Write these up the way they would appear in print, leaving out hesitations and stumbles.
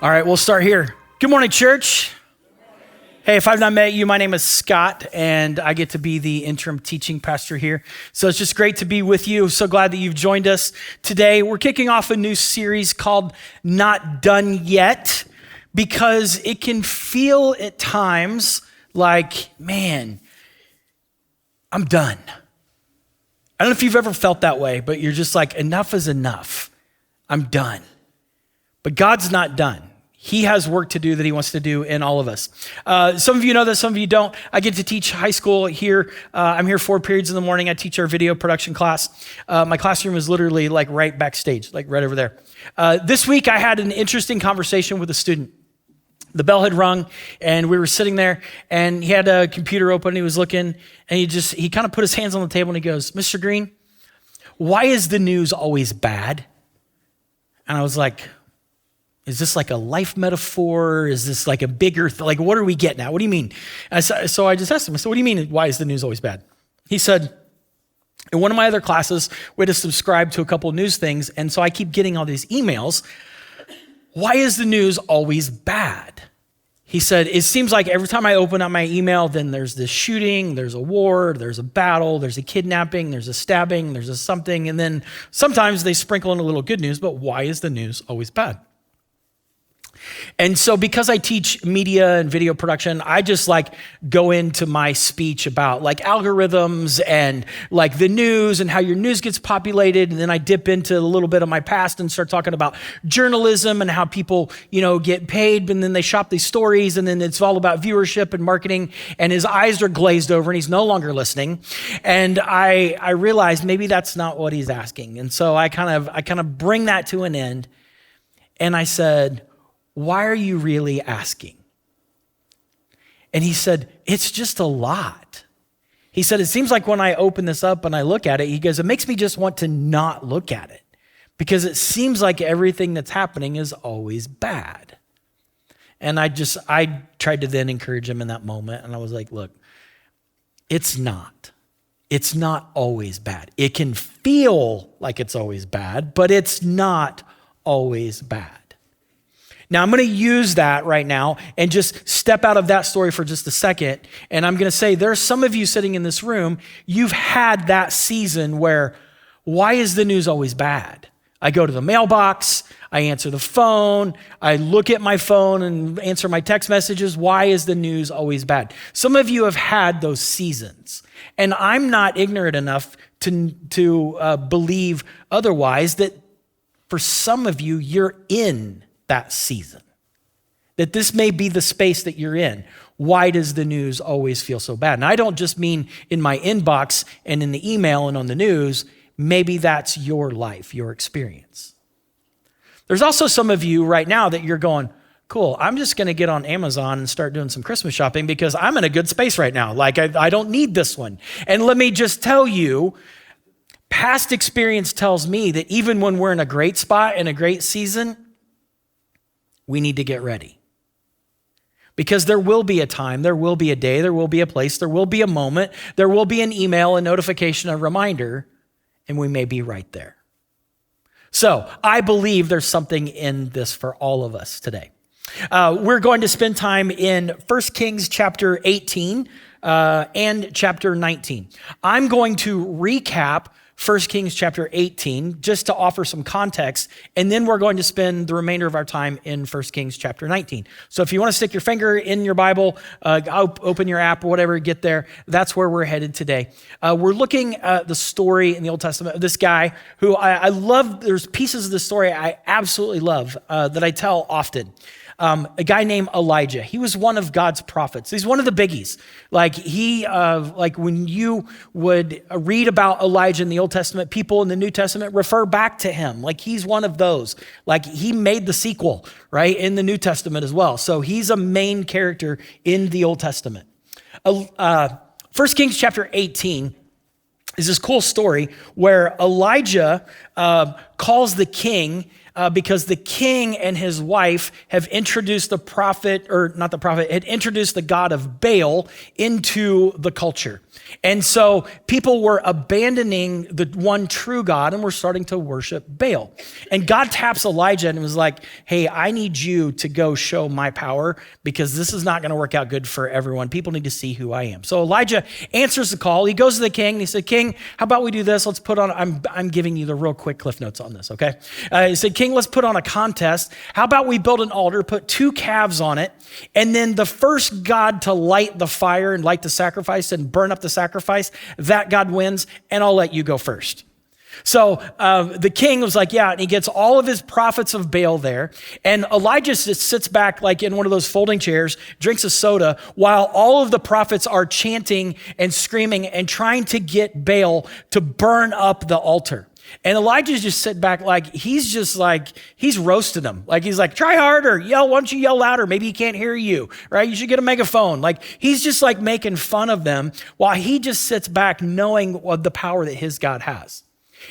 All right, we'll start here. Good morning, church. Hey, if I've not met you, my name is Scott, and I get to be the interim teaching pastor here. So it's just great to be with you. So glad that you've joined us today. We're kicking off a new series called Not Done Yet, because it can feel at times like, man, I'm done. I don't know if you've ever felt that way, but you're just like, enough is enough. I'm done. But God's not done. He has work to do that he wants to do in all of us. Some of you know this, some of you don't. I get to teach high school here. I'm here 4 periods in the morning. I teach our video production class. My classroom is literally like right backstage, like right over there. This week I had an interesting conversation with a student. The bell had rung and we were sitting there and he had a computer open. He was looking and he kind of put his hands on the table and he goes, "Mr. Green, why is the news always bad?" And I was like, is this like a life metaphor? Is this like a bigger, like what are we getting at? What do you mean? So I just asked him, I said, what do you mean, why is the news always bad? He said, in one of my other classes, we had to subscribe to a couple of news things. And so I keep getting all these emails. Why is the news always bad? He said, it seems like every time I open up my email, then there's this shooting, there's a war, there's a battle, there's a kidnapping, there's a stabbing, there's a something. And then sometimes they sprinkle in a little good news, but why is the news always bad? And so because I teach media and video production, I just like go into my speech about like algorithms and like the news and how your news gets populated. And then I dip into a little bit of my past and start talking about journalism and how people, get paid and then they shop these stories and then it's all about viewership and marketing. And his eyes are glazed over and he's no longer listening. And I realized maybe that's not what he's asking. And so I kind of bring that to an end. And I said, why are you really asking? And he said, it's just a lot. He said, it seems like when I open this up and I look at it, he goes, it makes me just want to not look at it because it seems like everything that's happening is always bad. And I tried to then encourage him in that moment. And I was like, look, it's not always bad. It can feel like it's always bad, but it's not always bad. Now, I'm going to use that right now and just step out of that story for just a second. And I'm going to say, there's some of you sitting in this room, you've had that season where, why is the news always bad? I go to the mailbox, I answer the phone, I look at my phone and answer my text messages. Why is the news always bad? Some of you have had those seasons. And I'm not ignorant enough to believe otherwise that for some of you, you're in that season, that this may be the space that you're in. Why does the news always feel so bad? And I don't just mean in my inbox and in the email and on the news. Maybe that's your life, your experience. There's also some of you right now that you're going, cool, I'm just going to get on Amazon and start doing some Christmas shopping because I'm in a good space right now. Like I don't need this one. And let me just tell you, past experience tells me that even when we're in a great spot in a great season, we need to get ready. Because there will be a time, there will be a day, there will be a place, there will be a moment, there will be an email, a notification, a reminder, and we may be right there. So I believe there's something in this for all of us today. We're going to spend time in 1 Kings chapter 18 and chapter 19. I'm going to recap 1 Kings chapter 18, just to offer some context, and then we're going to spend the remainder of our time in 1 Kings chapter 19. So if you want to stick your finger in your Bible, open your app or whatever, get there, that's where we're headed today. We're looking at the story in the Old Testament of this guy who I love. There's pieces of the story I absolutely love that I tell often. A guy named Elijah. He was one of God's prophets. He's one of the biggies. Like when you would read about Elijah in the Old Testament, people in the New Testament refer back to him. Like he's one of those. Like he made the sequel, right, in the New Testament as well. So he's a main character in the Old Testament. 1 Kings chapter 18 is this cool story where Elijah calls the king because the king and his wife have introduced had introduced the god of Baal into the culture. And so people were abandoning the one true God and were starting to worship Baal. And God taps Elijah and was like, hey, I need you to go show my power because this is not going to work out good for everyone. People need to see who I am. So Elijah answers the call. He goes to the king and he said, King, how about we do this? Let's put on, I'm giving you the real quick cliff notes on this, okay? He said, King, let's put on a contest. How about we build an altar, put 2 calves on it, and then the first God to light the fire and light the sacrifice and burn up the sacrifice, that God wins, and I'll let you go first. So the king was like, yeah, and he gets all of his prophets of Baal there. And Elijah just sits back like in one of those folding chairs, drinks a soda, while all of the prophets are chanting and screaming and trying to get Baal to burn up the altar. And Elijah's just sitting back he's roasting them. Like he's like, try harder, yell, why don't you yell louder? Maybe he can't hear you, right? You should get a megaphone. Like he's just like making fun of them while he just sits back knowing the power that his God has.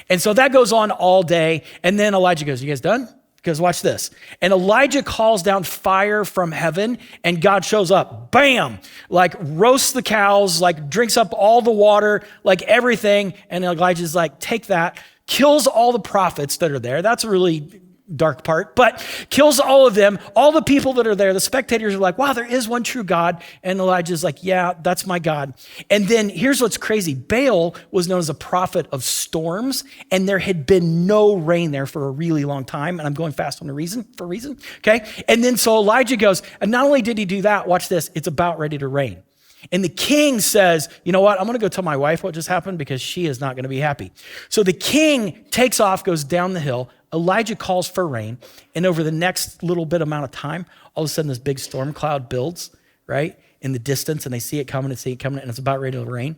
And so that goes on all day. And then Elijah goes, you guys done? Because watch this. And Elijah calls down fire from heaven and God shows up, bam, like roasts the cows, like drinks up all the water, like everything. And Elijah's like, take that, kills all the prophets that are there. That's a really dark part, but kills all of them. All the people that are there, the spectators are like, wow, there is one true God. And Elijah's like, yeah, that's my God. And then here's what's crazy. Baal was known as a prophet of storms, and there had been no rain there for a really long time. And I'm going fast on for a reason. Okay. And then so Elijah goes, and not only did he do that, watch this, it's about ready to rain. And the king says, you know what? I'm going to go tell my wife what just happened because she is not going to be happy. So the king takes off, goes down the hill. Elijah calls for rain. And over the next little bit amount of time, all of a sudden this big storm cloud builds, right? In the distance, and they see it coming and it's about ready to rain.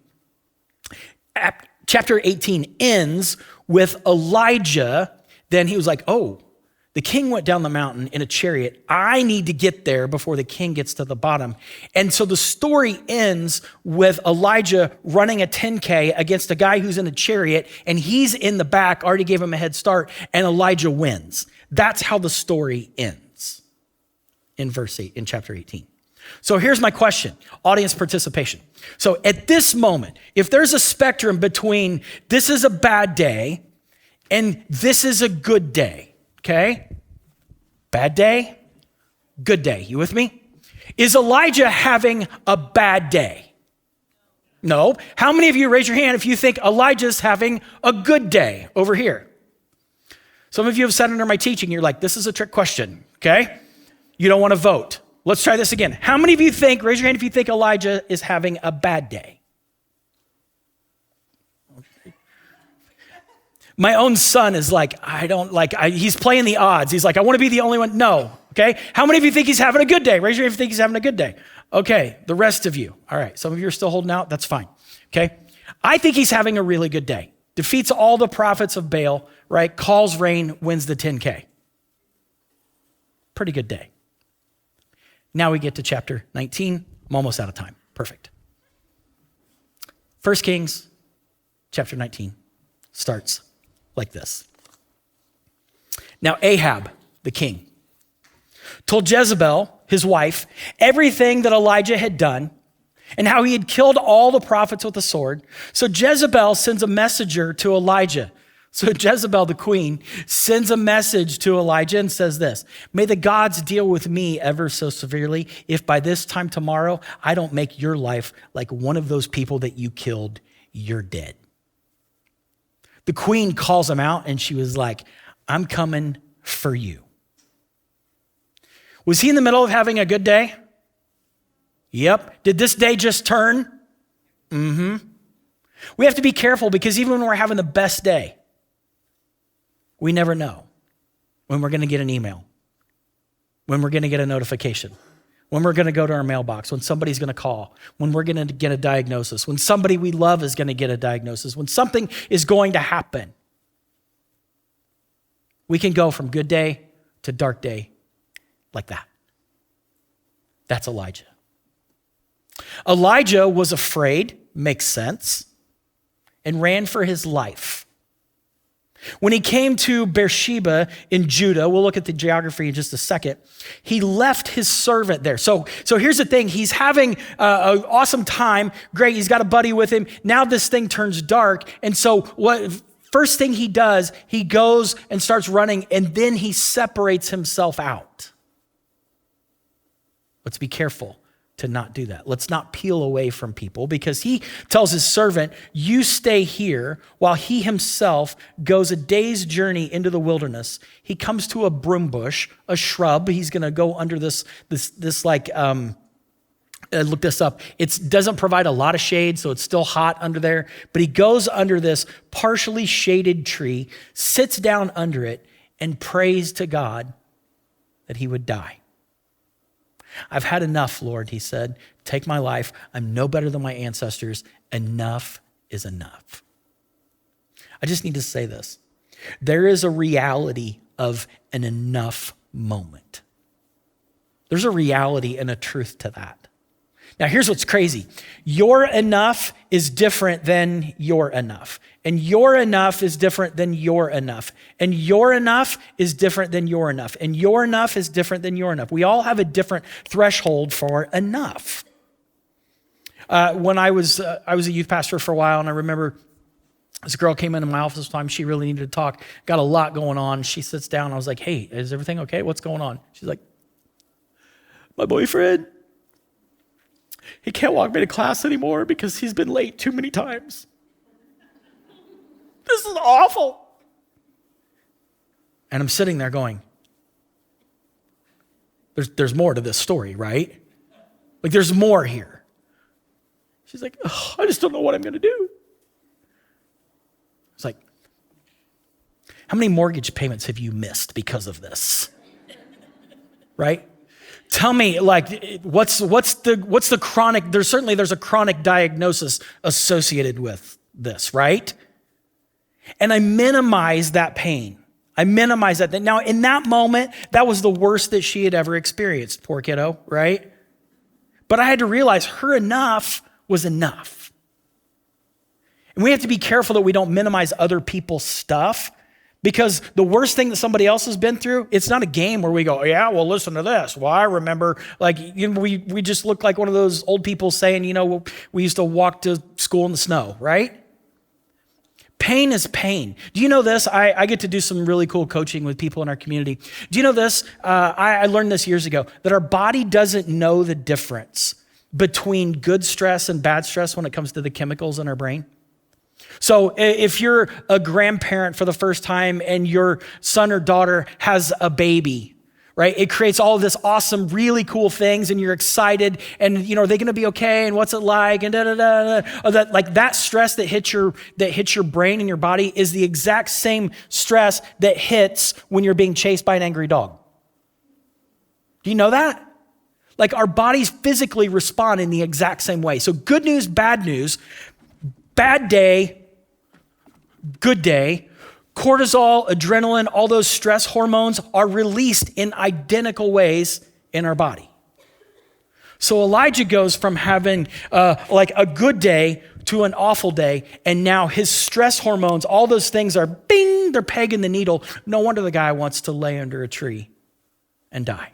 Chapter 18 ends with Elijah. Then he was like, oh, the king went down the mountain in a chariot. I need to get there before the king gets to the bottom. And so the story ends with Elijah running a 10K against a guy who's in a chariot, and he's in the back, already gave him a head start, and Elijah wins. That's how the story ends in chapter 18. So here's my question, audience participation. So at this moment, if there's a spectrum between this is a bad day and this is a good day, okay? Bad day, good day. You with me? Is Elijah having a bad day? No. How many of you raise your hand if you think Elijah's having a good day over here? Some of you have sat under my teaching. You're like, this is a trick question, okay? You don't want to vote. Let's try this again. How many of you think, raise your hand if you think Elijah is having a bad day? My own son is like, he's playing the odds. He's like, I want to be the only one. No, okay? How many of you think he's having a good day? Raise your hand if you think he's having a good day. Okay, the rest of you. All right, some of you are still holding out. That's fine, okay? I think he's having a really good day. Defeats all the prophets of Baal, right? Calls rain, wins the 10K. Pretty good day. Now we get to chapter 19. I'm almost out of time. Perfect. 1 Kings chapter 19 starts like this. Now Ahab, the king, told Jezebel, his wife, everything that Elijah had done and how he had killed all the prophets with a sword. So Jezebel sends a messenger to Elijah. So Jezebel, the queen, sends a message to Elijah and says this, may the gods deal with me ever so severely if by this time tomorrow I don't make your life like one of those people that you killed, you're dead. The queen calls him out and she was like, I'm coming for you. Was he in the middle of having a good day? Yep. Did this day just turn? Mm-hmm. We have to be careful because even when we're having the best day, we never know when we're going to get an email, when we're going to get a notification, when we're going to go to our mailbox, when somebody's going to call, when we're going to get a diagnosis, when somebody we love is going to get a diagnosis, when something is going to happen. We can go from good day to dark day like that. That's Elijah. Elijah was afraid, makes sense, and ran for his life. When he came to Beersheba in Judah, we'll look at the geography in just a second, he left his servant there. So here's the thing. He's having an awesome time. Great. He's got a buddy with him. Now this thing turns dark. And so first thing he does, he goes and starts running, and then he separates himself out. Let's be careful to not do that. Let's not peel away from people, because he tells his servant, you stay here while he himself goes a day's journey into the wilderness. He comes to a broom bush, a shrub. He's going to go under this look this up. It doesn't provide a lot of shade, so it's still hot under there. But he goes under this partially shaded tree, sits down under it, and prays to God that he would die. I've had enough, Lord, he said. Take my life. I'm no better than my ancestors. Enough is enough. I just need to say this. There is a reality of an enough moment. There's a reality and a truth to that. Now, here's what's crazy. Your enough is different than your enough. And your enough is different than your enough. And your enough is different than your enough. And your enough is different than your enough. We all have a different threshold for enough. When I was a youth pastor for a while, and I remember this girl came into my office one time. She really needed to talk. Got a lot going on. She sits down. I was like, hey, is everything okay? What's going on? She's like, my boyfriend, he can't walk me to class anymore because he's been late too many times. This is awful. And I'm sitting there going, there's more to this story, right? Like, there's more here. She's like, I just don't know what I'm going to do. It's like, how many mortgage payments have you missed because of this? Right? Tell me, like, what's the chronic, there's a chronic diagnosis associated with this, right? And I minimize that pain. I minimize that. Now, in that moment, that was the worst that she had ever experienced, poor kiddo, right? But I had to realize her enough was enough. And we have to be careful that we don't minimize other people's stuff, because the worst thing that somebody else has been through, it's not a game where we go, yeah, well, listen to this. Well, I remember, like, we just look like one of those old people saying, we used to walk to school in the snow, right? Pain is pain. Do you know this? I get to do some really cool coaching with people in our community. Do you know this? I learned this years ago, that our body doesn't know the difference between good stress and bad stress when it comes to the chemicals in our brain. So if you're a grandparent for the first time and your son or daughter has a baby, right? It creates all of this awesome, really cool things, and you're excited, and are they going to be okay, and what's it like, and that stress that hits your brain and your body is the exact same stress that hits when you're being chased by an angry dog. Do you know that? Like, our bodies physically respond in the exact same way. So good news, bad news. Bad day, good day, cortisol, adrenaline, all those stress hormones are released in identical ways in our body. So Elijah goes from having like a good day to an awful day, and now his stress hormones, all those things are bing, they're pegging the needle. No wonder the guy wants to lay under a tree and die.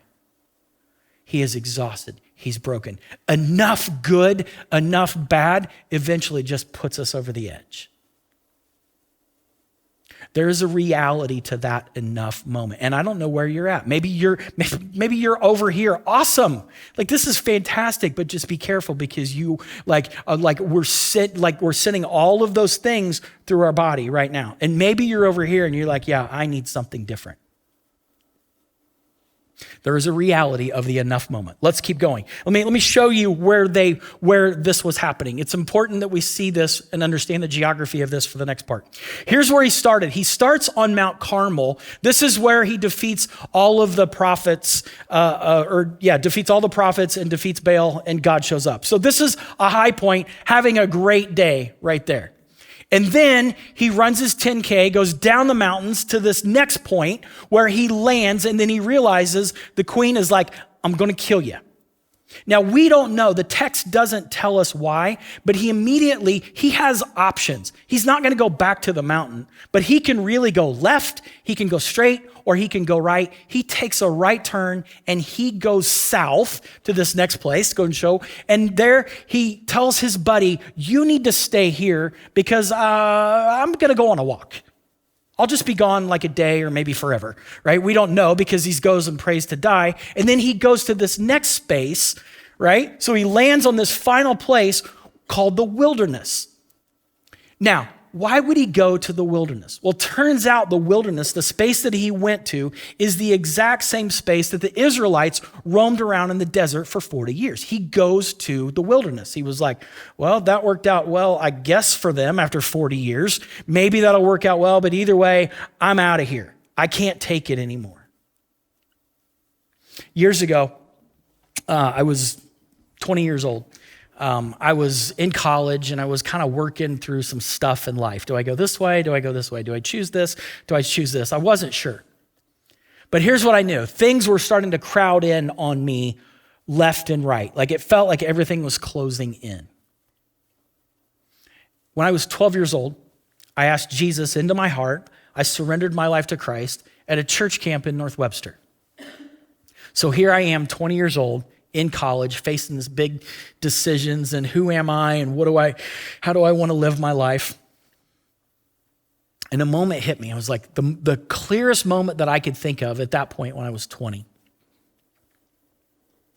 He is exhausted. He's broken. Enough good, enough bad eventually just puts us over the edge. There is a reality to that enough moment. And I don't know where you're at. Maybe you're over here. Awesome. Like, this is fantastic, but just be careful, because we're sending all of those things through our body right now. And maybe you're over here and you're like, yeah, I need something different. There is a reality of the enough moment. Let's keep going. Let me show you where this was happening. It's important that we see this and understand the geography of this for the next part. Here's where he started. He starts on Mount Carmel. This is where he defeats all of the prophets, defeats all the prophets and defeats Baal, and God shows up. So this is a high point, having a great day right there. And then he runs his 10K, goes down the mountains to this next point where he lands, and then he realizes the queen is like, I'm going to kill you. Now, we don't know. The text doesn't tell us why, but he has options. He's not going to go back to the mountain, but he can really go left, he can go straight, or he can go right. He takes a right turn and he goes south to this next place, go and show. And there he tells his buddy, you need to stay here because I'm going to go on a walk. I'll just be gone like a day or maybe forever, right? We don't know because he goes and prays to die. And then he goes to this next space, right? So he lands on this final place called the wilderness. Now, why would he go to the wilderness? Well, turns out the wilderness, the space that he went to, is the exact same space that the Israelites roamed around in the desert for 40 years. He goes to the wilderness. He was like, well, that worked out well, I guess, for them after 40 years. Maybe that'll work out well, but either way, I'm out of here. I can't take it anymore. Years ago, I was 20 years old. I was in college and I was kind of working through some stuff in life. Do I go this way? Do I go this way? Do I choose this? Do I choose this? I wasn't sure. But here's what I knew. Things were starting to crowd in on me left and right. Like it felt like everything was closing in. When I was 12 years old, I asked Jesus into my heart. I surrendered my life to Christ at a church camp in North Webster. So here I am, 20 years old, in college, facing this big decisions and who am I and how do I want to live my life? And a moment hit me. I was like, the clearest moment that I could think of at that point when I was 20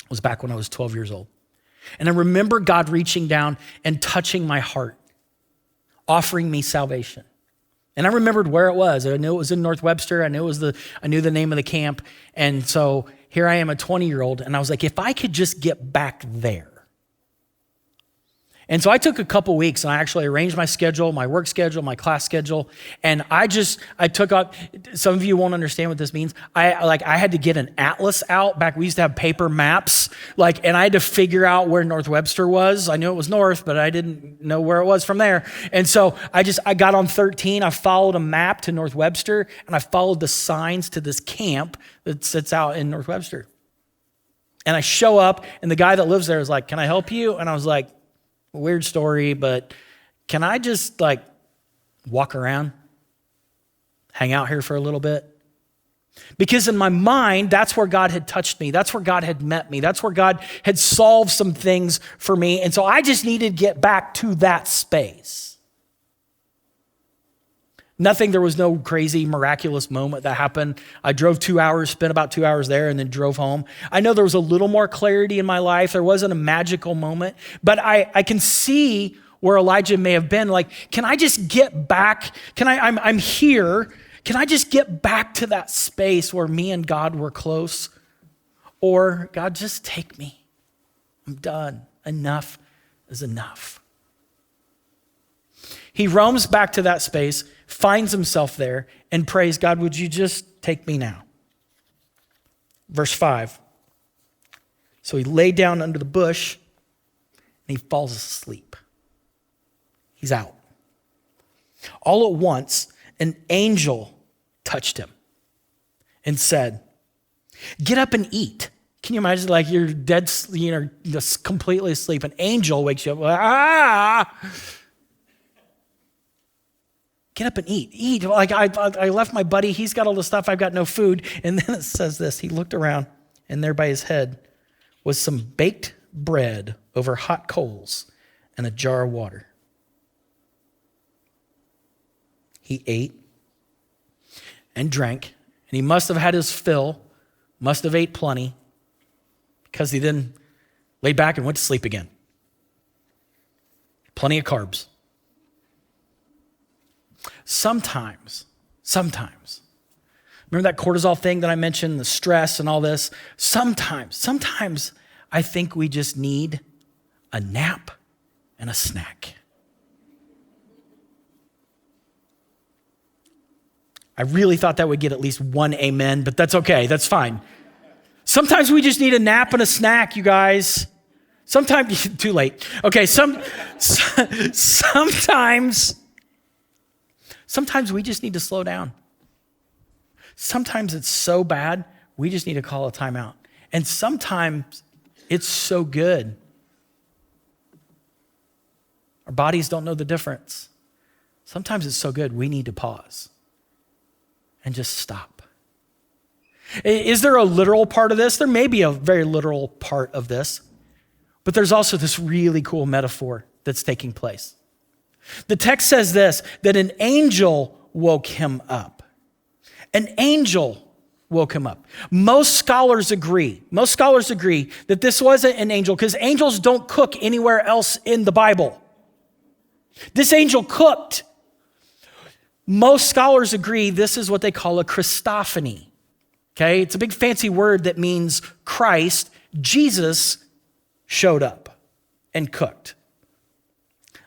was back when I was 12 years old. And I remember God reaching down and touching my heart, offering me salvation. And I remembered where it was. I knew it was in North Webster. I knew the name of the camp. And so here I am, a 20-year-old, and I was like, if I could just get back there. And so I took a couple weeks and I actually arranged my schedule, my work schedule, my class schedule. And I took up, some of you won't understand what this means. I had to get an atlas out. Back, we used to have paper maps, and I had to figure out where North Webster was. I knew it was north, but I didn't know where it was from there. And so I got on 13. I followed a map to North Webster and I followed the signs to this camp that sits out in North Webster. And I show up and the guy that lives there is like, can I help you? And I was like, weird story, but can I just walk around, hang out here for a little bit? Because in my mind, that's where God had touched me. That's where God had met me. That's where God had solved some things for me. And so I just needed to get back to that space. There was no crazy miraculous moment that happened. I drove 2 hours, spent about 2 hours there, and then drove home. I know there was a little more clarity in my life. There wasn't a magical moment, but I can see where Elijah may have been. Can I just get back? I'm here. Can I just get back to that space where me and God were close? Or God, just take me. I'm done. Enough is enough. He roams back to that space, finds himself there, and prays, God, would you just take me now? Verse 5. So he lay down under the bush, and he falls asleep. He's out. All at once, an angel touched him and said, get up and eat. Can you imagine, you're dead, just completely asleep. An angel wakes you up, get up and eat. Eat. I left my buddy. He's got all the stuff. I've got no food. And then it says this. He looked around, and there by his head was some baked bread over hot coals and a jar of water. He ate and drank, and he must have had his fill, must have ate plenty, because he then laid back and went to sleep again. Plenty of carbs. Sometimes, remember that cortisol thing that I mentioned, the stress and all this? Sometimes I think we just need a nap and a snack. I really thought that would get at least one amen, but that's okay. That's fine. Sometimes we just need a nap and a snack, you guys. Sometimes, too late. Okay, Sometimes we just need to slow down. Sometimes it's so bad, we just need to call a timeout. And sometimes It's so good. Our bodies don't know the difference. Sometimes it's so good, we need to pause and just stop. Is there a literal part of this? There may be a very literal part of this, but there's also this really cool metaphor that's taking place. The text says this, that an angel woke him up. An angel woke him up. Most scholars agree that this wasn't an angel because angels don't cook anywhere else in the Bible. This angel cooked. Most scholars agree this is what they call a Christophany. Okay, it's a big fancy word that means Christ, Jesus, showed up and cooked.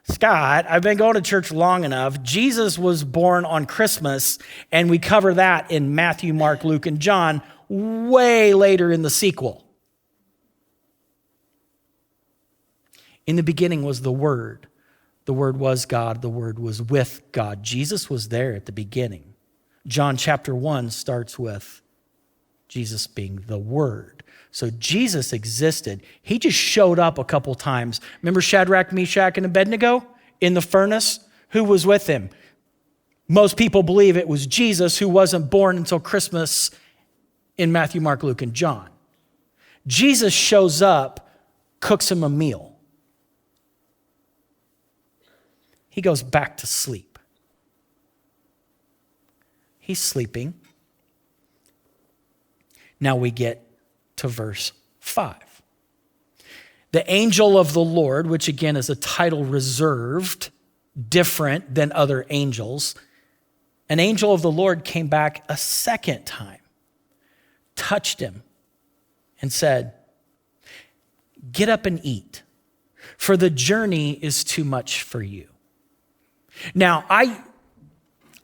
Scott, I've been going to church long enough. Jesus was born on Christmas, and we cover that in Matthew, Mark, Luke, and John way later in the sequel. In the beginning was the Word. The Word was God. The Word was with God. Jesus was there at the beginning. John chapter 1 starts with Jesus being the Word. So Jesus existed. He just showed up a couple times. Remember Shadrach, Meshach, and Abednego in the furnace? Who was with him? Most people believe it was Jesus, who wasn't born until Christmas in Matthew, Mark, Luke, and John. Jesus shows up, cooks him a meal. He goes back to sleep. He's sleeping. Now we get to verse 5. The angel of the Lord, which again is a title reserved, different than other angels, an angel of the Lord came back a second time, touched him, and said, "Get up and eat, for the journey is too much for you." Now,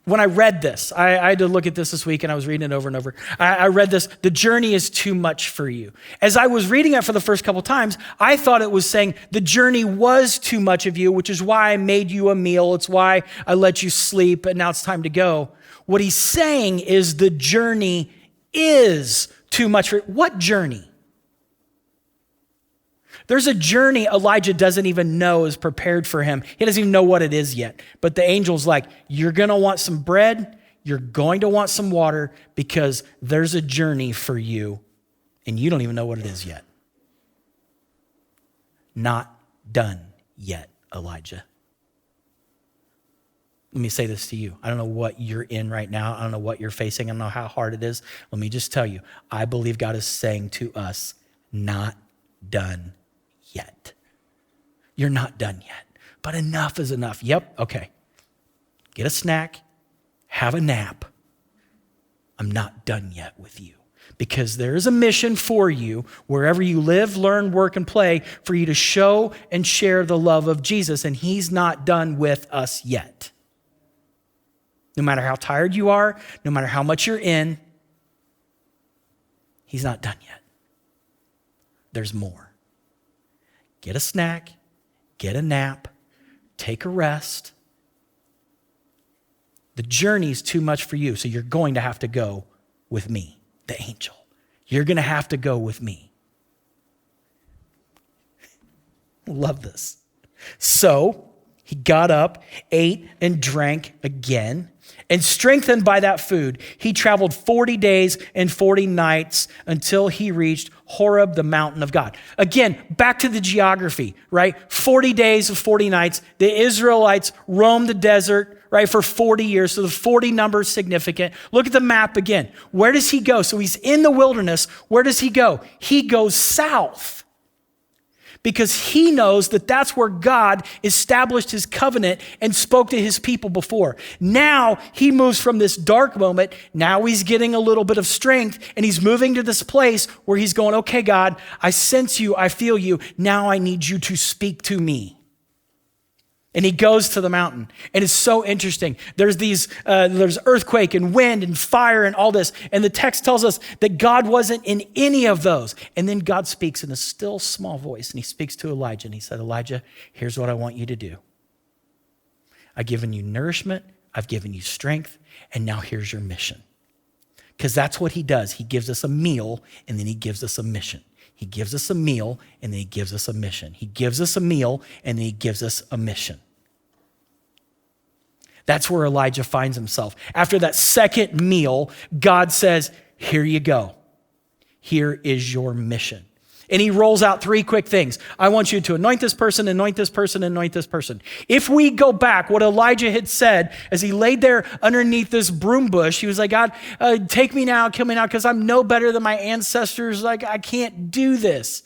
when I read this, I had to look at this week and I was reading it over and over. I read this, the journey is too much for you. As I was reading it for the first couple times, I thought it was saying the journey was too much of you, which is why I made you a meal. It's why I let you sleep and now it's time to go. What he's saying is the journey is too much for you. What journey? There's a journey Elijah doesn't even know is prepared for him. He doesn't even know what it is yet. But the angel's like, you're going to want some bread. You're going to want some water because there's a journey for you and you don't even know what it is yet. Not done yet, Elijah. Let me say this to you. I don't know what you're in right now. I don't know what you're facing. I don't know how hard it is. Let me just tell you, I believe God is saying to us, not done yet. You're not done yet, but enough is enough. Yep, okay. Get a snack, have a nap. I'm not done yet with you because there is a mission for you wherever you live, learn, work, and play for you to show and share the love of Jesus, and he's not done with us yet. No matter how tired you are, no matter how much you're in, he's not done yet. There's more. Get a snack, get a nap, take a rest. The journey's too much for you, so you're going to have to go with me, the angel. You're going to have to go with me. Love this. So he got up, ate, and drank again. And strengthened by that food, he traveled 40 days and 40 nights until he reached Horeb, the mountain of God. Again, back to the geography, right? 40 days of 40 nights. The Israelites roamed the desert, right, for 40 years. So the 40 number is significant. Look at the map again. Where does he go? So he's in the wilderness. Where does he go? He goes south. Because he knows that that's where God established his covenant and spoke to his people before. Now he moves from this dark moment. Now he's getting a little bit of strength and he's moving to this place where he's going, okay, God, I sense you. I feel you. Now I need you to speak to me. And he goes to the mountain. And it's so interesting. There's earthquake and wind and fire and all this. And the text tells us that God wasn't in any of those. And then God speaks in a still small voice. And he speaks to Elijah. And he said, Elijah, here's what I want you to do. I've given you nourishment. I've given you strength. And now here's your mission. Because that's what he does. He gives us a meal and then he gives us a mission. He gives us a meal, and then he gives us a mission. He gives us a meal, and then he gives us a mission. That's where Elijah finds himself. After that second meal, God says, here you go. Here is your mission. And he rolls out three quick things. I want you to anoint this person, anoint this person, anoint this person. If we go back, what Elijah had said as he laid there underneath this broom bush, he was like, God, take me now, kill me now, because I'm no better than my ancestors. Like, I can't do this.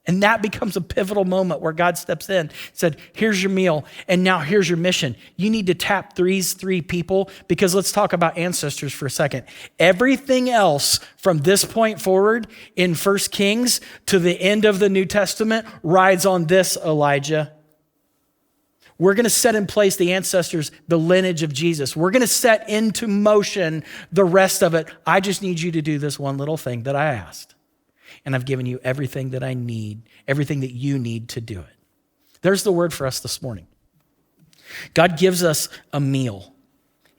And that becomes a pivotal moment where God steps in, said, here's your meal, and now here's your mission. You need to tap these three people, because let's talk about ancestors for a second. Everything else from this point forward in 1 Kings to the end of the New Testament rides on this, Elijah. We're going to set in place the ancestors, the lineage of Jesus. We're going to set into motion the rest of it. I just need you to do this one little thing that I asked. And I've given you everything that I need, everything that you need to do it. There's the word for us this morning. God gives us a meal,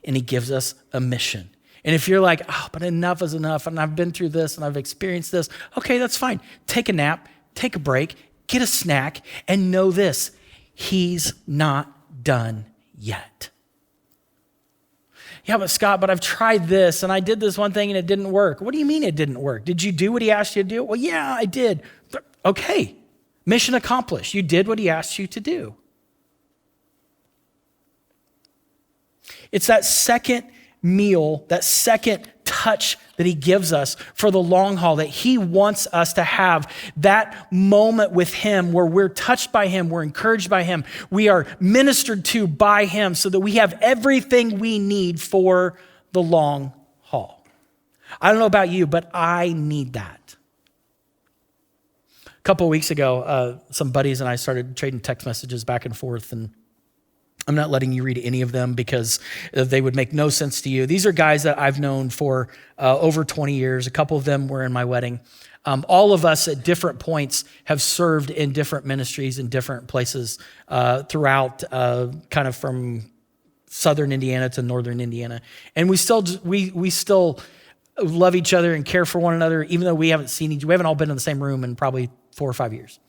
and he gives us a mission. And if you're like, oh, but enough is enough, and I've been through this, and I've experienced this, okay, that's fine. Take a nap, take a break, get a snack, and know this, he's not done yet. Yeah, but Scott, I've tried this and I did this one thing and it didn't work. What do you mean it didn't work? Did you do what he asked you to do? Well, yeah, I did. Okay, mission accomplished. You did what he asked you to do. It's that second meal, that second touch that he gives us for the long haul, that he wants us to have that moment with him where we're touched by him, we're encouraged by him, we are ministered to by him so that we have everything we need for the long haul. I don't know about you, but I need that. A couple of weeks ago, some buddies and I started trading text messages back and forth, and I'm not letting you read any of them because they would make no sense to you. These are guys that I've known for over 20 years. A couple of them were in my wedding. All of us at different points have served in different ministries in different places throughout, kind of from southern Indiana to northern Indiana. And we still love each other and care for one another, even though we haven't all been in the same room in probably 4 or 5 years.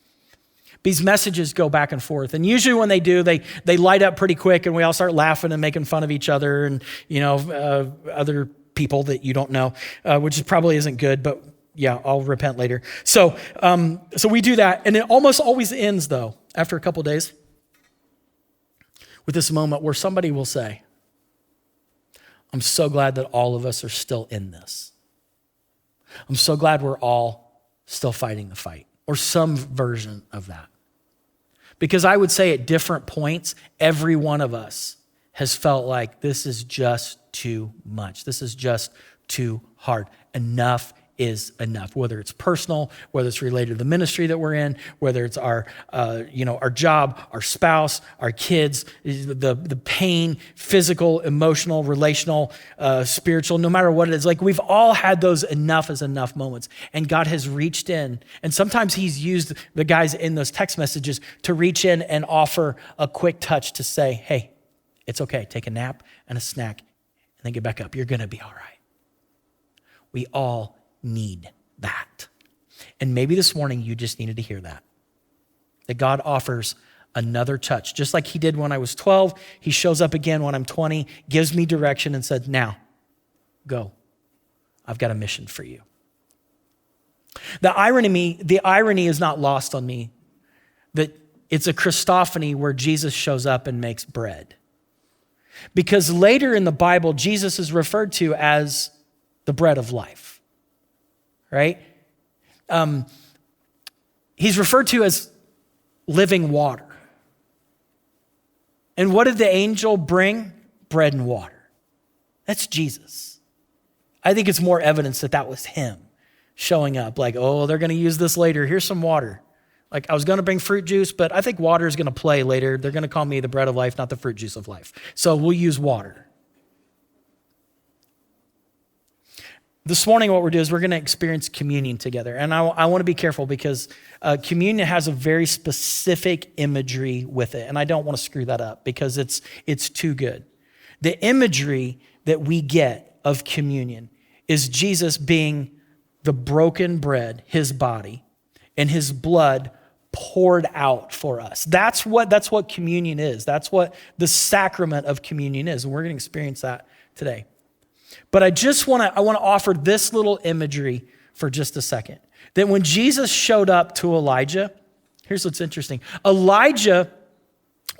These messages go back and forth. And usually when they do, they light up pretty quick and we all start laughing and making fun of each other and, other people that you don't know, which probably isn't good, but yeah, I'll repent later. So we do that. And it almost always ends though, after a couple of days, with this moment where somebody will say, I'm so glad that all of us are still in this. I'm so glad we're all still fighting the fight, or some version of that. Because I would say at different points, every one of us has felt like this is just too much. This is just too hard. Enough is enough, whether it's personal, whether it's related to the ministry that we're in, whether it's our job, our spouse, our kids, the pain, physical, emotional, relational, spiritual, no matter what it is. Like we've all had those enough is enough moments, and God has reached in, and sometimes he's used the guys in those text messages to reach in and offer a quick touch to say, hey, it's okay. Take a nap and a snack and then get back up. You're going to be all right. We all need that. And maybe this morning you just needed to hear that God offers another touch. Just like he did when I was 12, he shows up again when I'm 20, gives me direction and said, now, go. I've got a mission for you. The irony is not lost on me that it's a Christophany where Jesus shows up and makes bread. Because later in the Bible, Jesus is referred to as the bread of life. Right? He's referred to as living water. And what did the angel bring? Bread and water. That's Jesus. I think it's more evidence that was him showing up like, oh, they're going to use this later. Here's some water. Like I was going to bring fruit juice, but I think water is going to play later. They're going to call me the bread of life, not the fruit juice of life. So we'll use water. This morning, what we're doing is we're going to experience communion together. And I want to be careful because communion has a very specific imagery with it. And I don't want to screw that up because it's too good. The imagery that we get of communion is Jesus being the broken bread, his body, and his blood poured out for us. That's what communion is. That's what the sacrament of communion is. And we're going to experience that today. But I want to offer this little imagery for just a second. That when Jesus showed up to Elijah, here's what's interesting. Elijah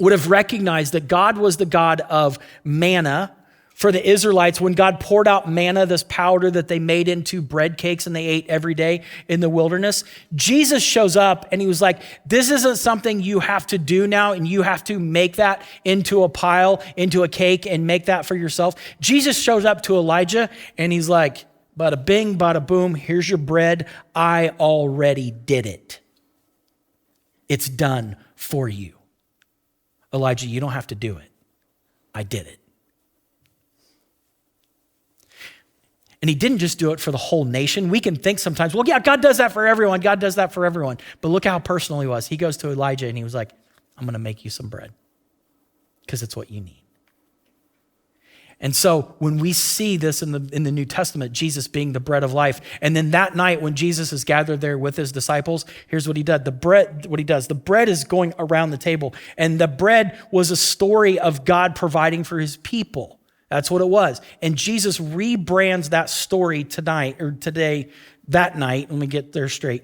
would have recognized that God was the God of manna for the Israelites. When God poured out manna, this powder that they made into bread cakes and they ate every day in the wilderness, Jesus shows up and he was like, this isn't something you have to do now and you have to make that into a pile, into a cake and make that for yourself. Jesus shows up to Elijah and he's like, bada bing, bada boom, here's your bread. I already did it. It's done for you. Elijah, you don't have to do it. I did it. And he didn't just do it for the whole nation. We can think sometimes, well, yeah, God does that for everyone. God does that for everyone. But look how personal he was. He goes to Elijah and he was like, I'm going to make you some bread because it's what you need. And so when we see this in the New Testament, Jesus being the bread of life, and then that night when Jesus is gathered there with his disciples, here's what he did. The bread is going around the table, and the bread was a story of God providing for his people. That's what it was. And Jesus rebrands that story that night. Let me get there straight.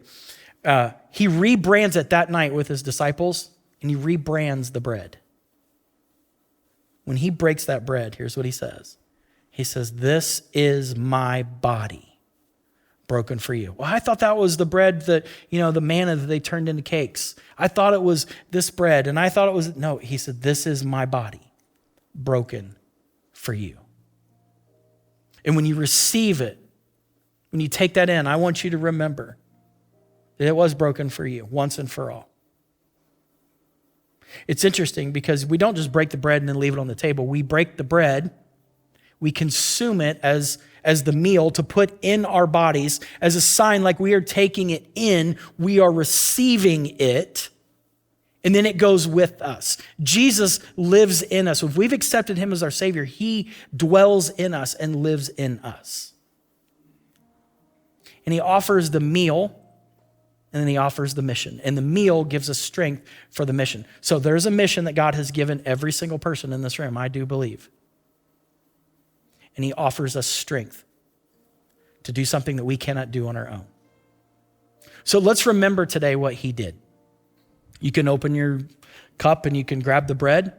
He rebrands it that night with his disciples, and he rebrands the bread. When he breaks that bread, here's what he says. He says, this is my body broken for you. Well, I thought that was the bread that, the manna that they turned into cakes. I thought it was this bread, and I thought it was, no, he said, this is my body broken for you. And when you receive it, when you take that in, I want you to remember that it was broken for you once and for all. It's interesting because we don't just break the bread and then leave it on the table. We break the bread, we consume it as the meal to put in our bodies as a sign like we are taking it in, we are receiving it, and then it goes with us. Jesus lives in us. If we've accepted him as our Savior, he dwells in us and lives in us. And he offers the meal, and then he offers the mission. And the meal gives us strength for the mission. So there's a mission that God has given every single person in this room, I do believe. And he offers us strength to do something that we cannot do on our own. So let's remember today what he did. You can open your cup and you can grab the bread,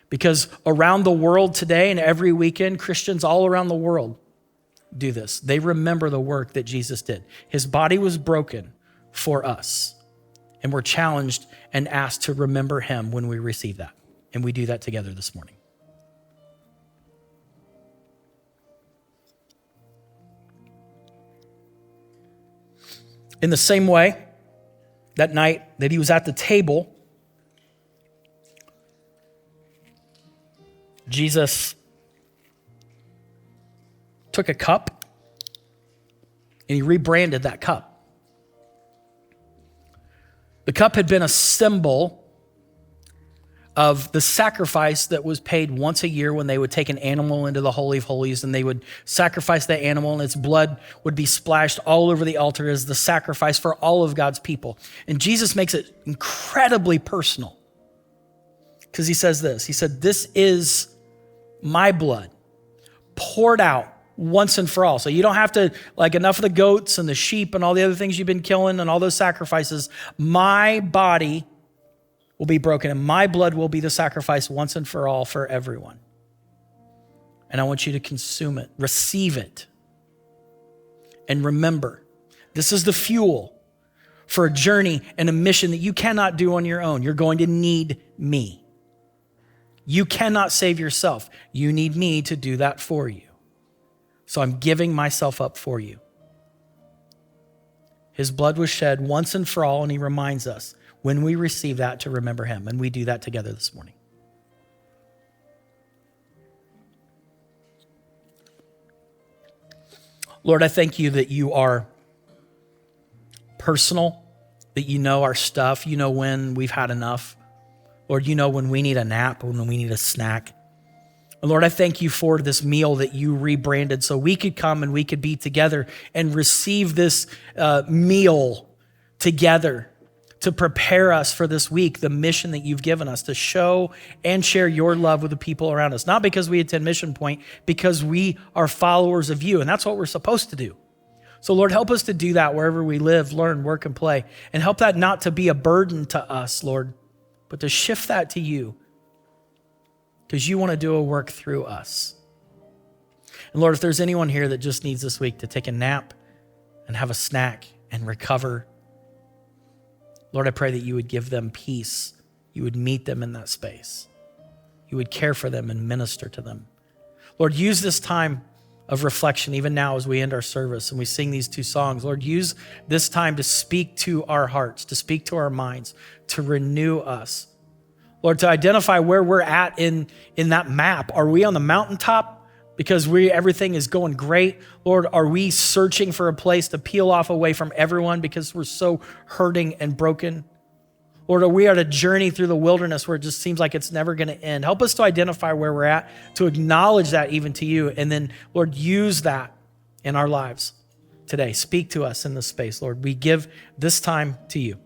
because around the world today and every weekend, Christians all around the world do this. They remember the work that Jesus did. His body was broken for us. And we're challenged and asked to remember him when we receive that. And we do that together this morning. In the same way, that night that he was at the table, Jesus took a cup and he rebranded that cup. The cup had been a symbol of the sacrifice that was paid once a year when they would take an animal into the Holy of Holies, and they would sacrifice that animal and its blood would be splashed all over the altar as the sacrifice for all of God's people. And Jesus makes it incredibly personal because he says this. He said, this is my blood poured out once and for all. So you don't have to, enough of the goats and the sheep and all the other things you've been killing and all those sacrifices. My body will be broken and my blood will be the sacrifice once and for all for everyone. And I want you to consume it, receive it. And remember, this is the fuel for a journey and a mission that you cannot do on your own. You're going to need me. You cannot save yourself. You need me to do that for you. So I'm giving myself up for you. His blood was shed once and for all, and he reminds us when we receive that to remember him. And we do that together this morning. Lord, I thank you that you are personal, that you know our stuff. You know when we've had enough. Lord, you know when we need a nap, when we need a snack. And Lord, I thank you for this meal that you rebranded so we could come and we could be together and receive this meal together to prepare us for this week, the mission that you've given us to show and share your love with the people around us. Not because we attend Mission Point, because we are followers of you, and that's what we're supposed to do. So Lord, help us to do that wherever we live, learn, work, and play, and help that not to be a burden to us, Lord, but to shift that to you, because you want to do a work through us. And Lord, if there's anyone here that just needs this week to take a nap and have a snack and recover, Lord, I pray that you would give them peace. You would meet them in that space. You would care for them and minister to them. Lord, use this time of reflection, even now as we end our service and we sing these two songs. Lord, use this time to speak to our hearts, to speak to our minds, to renew us. Lord, to identify where we're at in that map. Are we on the mountaintop because everything is going great? Lord, are we searching for a place to peel off away from everyone because we're so hurting and broken? Lord, are we at a journey through the wilderness where it just seems like it's never going to end? Help us to identify where we're at, to acknowledge that even to you, and then, Lord, use that in our lives today. Speak to us in this space, Lord. We give this time to you.